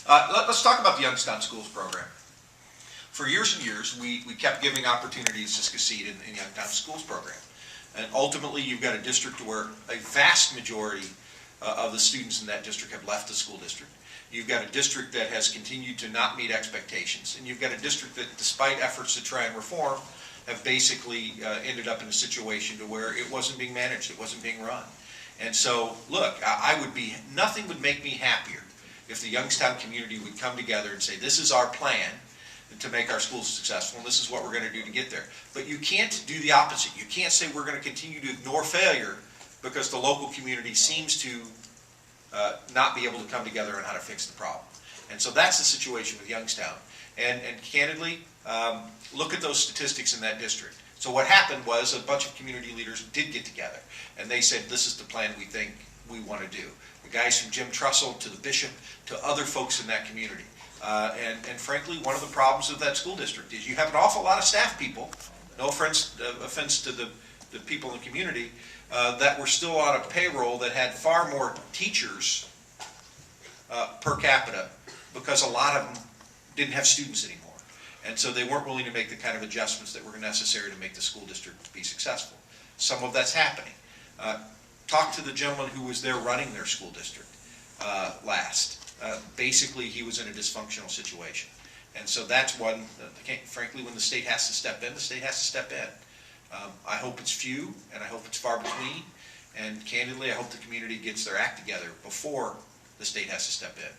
Let's talk about the Youngstown Schools program. For years and years, we kept giving opportunities to succeed in the Youngstown Schools program. And ultimately, you've got a district where a vast majority of the students in that district have left the school district. You've got a district that has continued to not meet expectations. And you've got a district that, despite efforts to try and reform, have basically ended up in a situation to where it wasn't being managed, it wasn't being run. And so, look, nothing would make me happier if the Youngstown community would come together and say, this is our plan to make our schools successful, and this is what we're going to do to get there. But you can't do the opposite. You can't say we're going to continue to ignore failure because the local community seems to not be able to come together on how to fix the problem. And so that's the situation with Youngstown. And candidly, look at those statistics in that district. So what happened was a bunch of community leaders did get together, and they said, this is the plan we think we want to do. The guys from Jim Trussell to the bishop to other folks in that community. And frankly, one of the problems of that school district is you have an awful lot of staff people, no offense to the people in the community, that were still on a payroll that had far more teachers per capita because a lot of them didn't have students anymore. And so they weren't willing to make the kind of adjustments that were necessary to make the school district be successful. Some of that's happening. Talk to the gentleman who was there running their school district last. Basically, he was in a dysfunctional situation. And so that's one, frankly, when the state has to step in, the state has to step in. I hope it's few, and I hope it's far between. And candidly, I hope the community gets their act together before the state has to step in.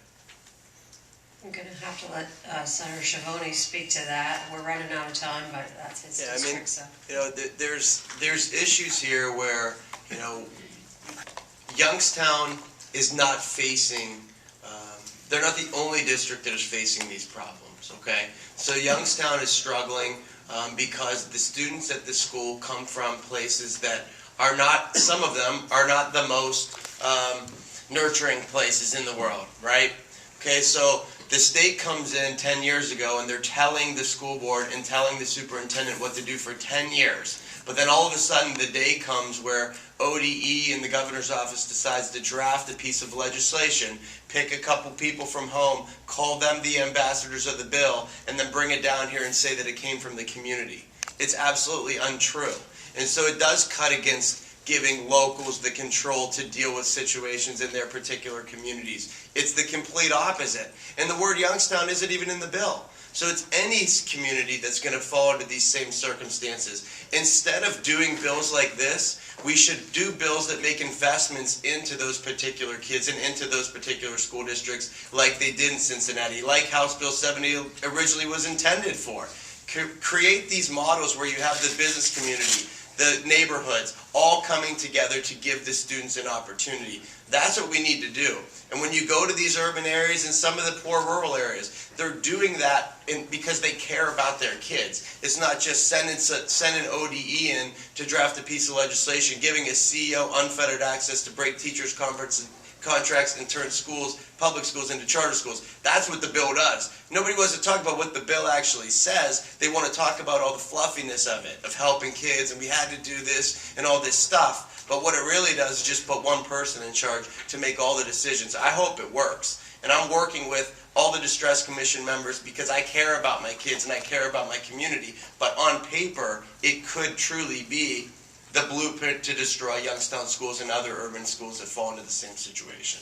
I'm going to have to let Senator Schiavoni speak to that. We're running out of time, but that's his district. So. You know, there's issues here where, you know, Youngstown is not facing. They're not the only district that is facing these problems. Okay, so Youngstown is struggling because the students at the school come from places that are not. Some of them are not the most nurturing places in the world, right? Okay, so the state comes in 10 years ago and they're telling the school board and telling the superintendent what to do for 10 years. But then all of a sudden the day comes where ODE and the governor's office decides to draft a piece of legislation, pick a couple people from home, call them the ambassadors of the bill, and then bring it down here and say that it came from the community. It's absolutely untrue. And so it does cut against giving locals the control to deal with situations in their particular communities. It's the complete opposite. And the word Youngstown isn't even in the bill. So it's any community that's going to fall into these same circumstances. Instead of doing bills like this, we should do bills that make investments into those particular kids and into those particular school districts like they did in Cincinnati, like House Bill 70 originally was intended for. Create these models where you have the business community, the neighborhoods, all coming together to give the students an opportunity. That's what we need to do. And when you go to these urban areas and some of the poor rural areas, they're doing that because they care about their kids. It's not just send an ODE in to draft a piece of legislation, giving a CEO unfettered access to break teachers' contracts and turn schools, public schools, into charter schools. That's what the bill does. Nobody wants to talk about what the bill actually says. They want to talk about all the fluffiness of it, of helping kids, and we had to do this and all this stuff. But what it really does is just put one person in charge to make all the decisions. I hope it works. And I'm working with all the Distress Commission members because I care about my kids and I care about my community. But on paper, it could truly be the blueprint to destroy Youngstown schools and other urban schools that fall into the same situation.